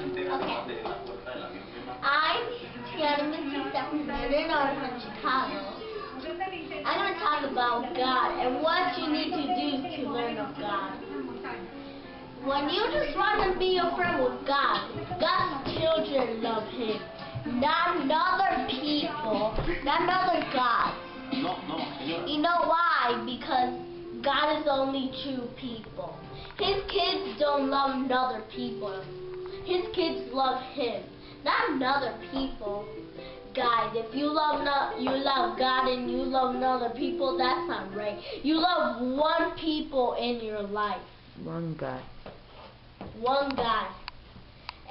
Okay. I'm Tiana Stephanie, and I'm from Chicago. I'm going to talk about God and what you need to do to learn of God. When you just want to be a friend with God, God's children love Him, not other people, not other gods. You know why? Because God is only true people. His kids don't love other people. His kids love Him, not other people. Guys, if you love God and you love other people, that's not right. You love one people in your life. One God. One God.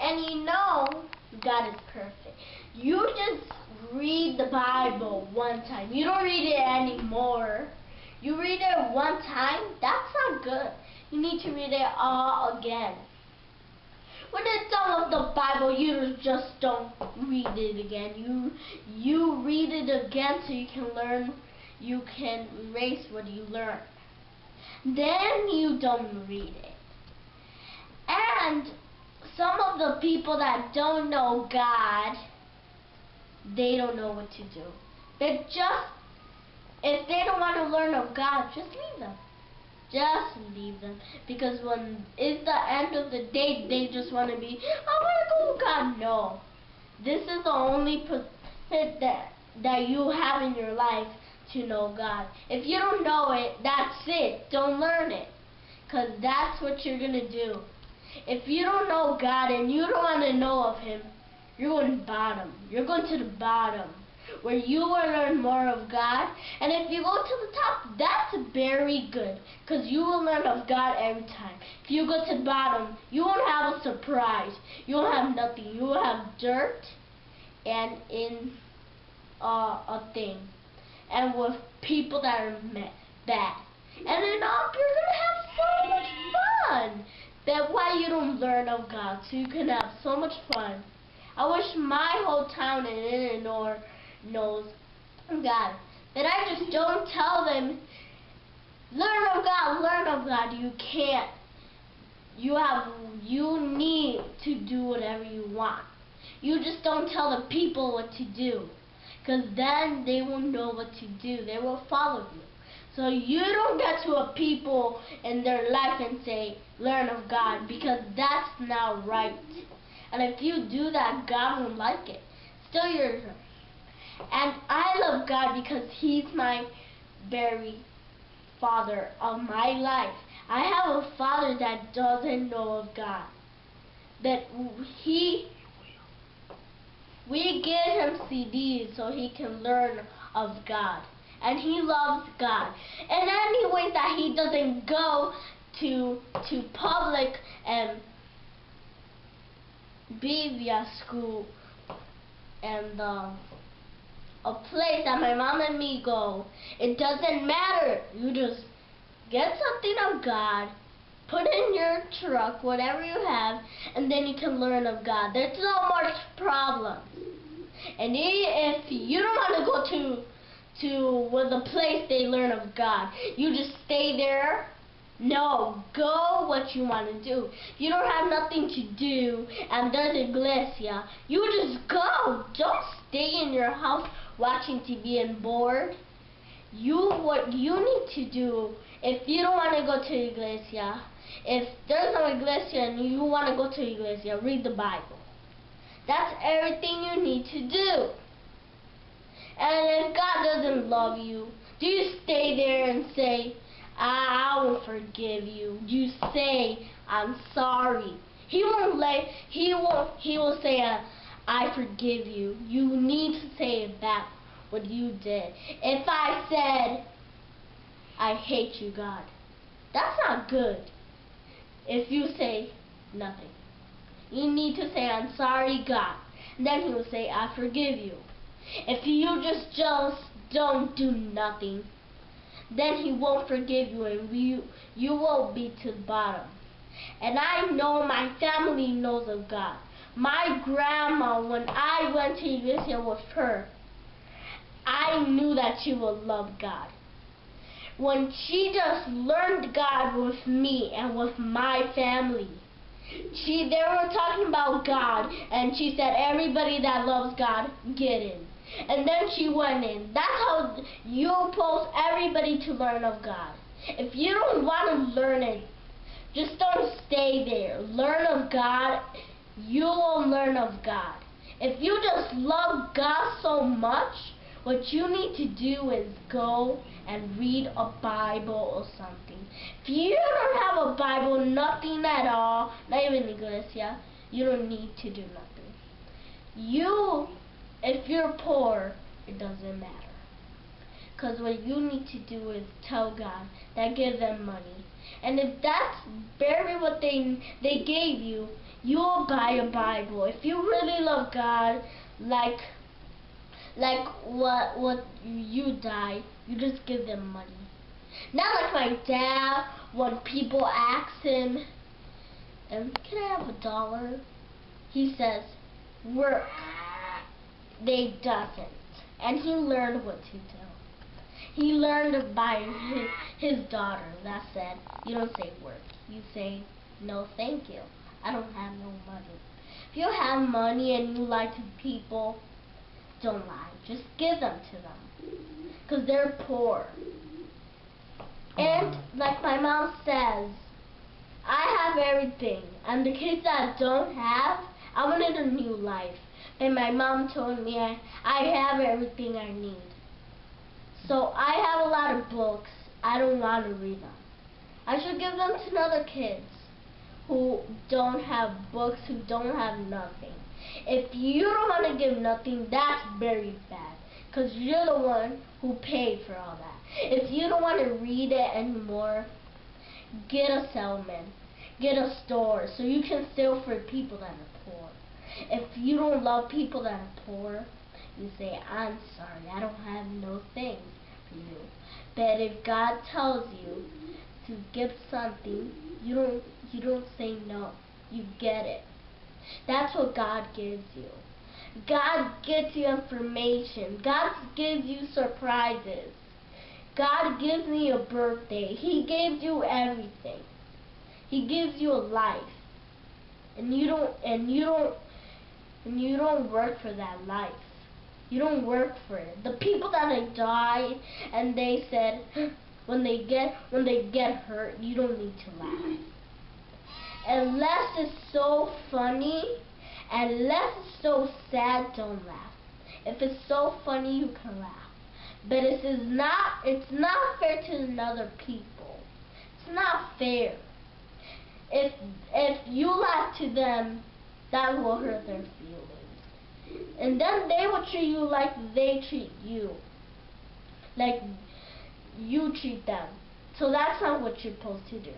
And you know God is perfect. You just read the Bible one time. You don't read it anymore. You read it one time, that's not good. You need to read it all again. When it's done with the Bible, you just don't read it again. You read it again so you can learn, you can erase what you learned. Then you don't read it. And some of the people that don't know God, they don't know what to do. If they don't want to learn of God, just leave them. Just leave them. Because when it's the end of the day, they just want to be, I want to go with God. No. This is the only person that you have in your life to know God. If you don't know it, that's it. Don't learn it. Because that's what you're going to do. If you don't know God and you don't want to know of Him, you're going to bottom. You're going to the bottom, where you will learn more of God. And if you go to the top, that's very good, because you will learn of God every time. If you go to the bottom, you won't have a surprise. You won't have nothing. You will have dirt and in a thing, and with people that are bad. And then up, you're going to have so much fun. That's why you don't learn of God, so you can have so much fun. I wish my whole town in Illinois knows God. That I just don't tell them, learn of God, learn of God. You can't. You need to do whatever you want. You just don't tell the people what to do, because then they will know what to do. They will follow you. So you don't get to a people in their life and say, learn of God, because that's not right. And if you do that, God won't like it. Still your turn. And I love God because He's my very father of my life. I have a father that doesn't know of God. That we give him CDs so he can learn of God. And he loves God. And anyways that he doesn't go to public and Biblia school and a place that my mom and me go, it doesn't matter. You just get something of God, put in your truck, whatever you have, and then you can learn of God. There's no much problems. And if you don't want to go to where the place they learn of God, you just stay there. No, go what you want to do. You don't have nothing to do and there's a iglesia, you just go. Don't stay in your house watching TV and bored. What you need to do, if you don't want to go to iglesia, if there's no iglesia and you want to go to iglesia, read the Bible. That's everything you need to do. And if God doesn't love you, do you stay there and say, I won't forgive you? You say, I'm sorry. He will say, I forgive you. You need to say back what you did. If I said, I hate you, God, that's not good. If you say nothing, you need to say, I'm sorry, God. And then He will say, I forgive you. If you just don't do nothing, then He won't forgive you, and you will be to the bottom. And I know my family knows of God. My grandma, when I went to iglesia with her, I knew that she would love God. When she just learned God with me and with my family, They were talking about God, and she said, everybody that loves God, get in. And then she went in. That's how you post everybody to learn of God. If you don't want to learn it, just don't stay there. Learn of God. You will learn of God. If you just love God so much, what you need to do is go and read a Bible or something. If you don't have a Bible, nothing at all, not even Iglesia, you don't need to do nothing. If you're poor, it doesn't matter. Because what you need to do is tell God that give them money. And if that's barely what they gave you, you will buy a Bible. If you really love God, like what you die, you just give them money. Not like my dad, when people ask him, can I have $1? He says, work. They doesn't. And he learned what to do. He learned by his daughter that said, you don't say work. You say, no thank you. I don't have no money. If you have money and you lie to people, don't lie. Just give them to them. Because they're poor. And like my mom says, I have everything. And the kids that don't have, I wanted a new life. And my mom told me I have everything I need. So I have a lot of books. I don't want to read them. I should give them to other kids who don't have books, who don't have nothing. If you don't want to give nothing, that's very bad. Because you're the one who paid for all that. If you don't want to read it anymore, get a salesman. Get a store so you can sell for people that are poor. If you don't love people that are poor, you say, I'm sorry, I don't have no things for you. But if God tells you to give something, you don't say no. You get it. That's what God gives you. God gives you information. God gives you surprises. God gives me a birthday. He gives you everything. He gives you a life. And you don't work for that life. You don't work for it. The people that have died and they said when they get hurt, you don't need to laugh. Unless it's so funny, unless it's so sad, don't laugh. If it's so funny, you can laugh. But it's not fair to another people. It's not fair. If you laugh to them, that will hurt their feelings. And then they will treat you like they treat you. Like you treat them. So that's not what you're supposed to do.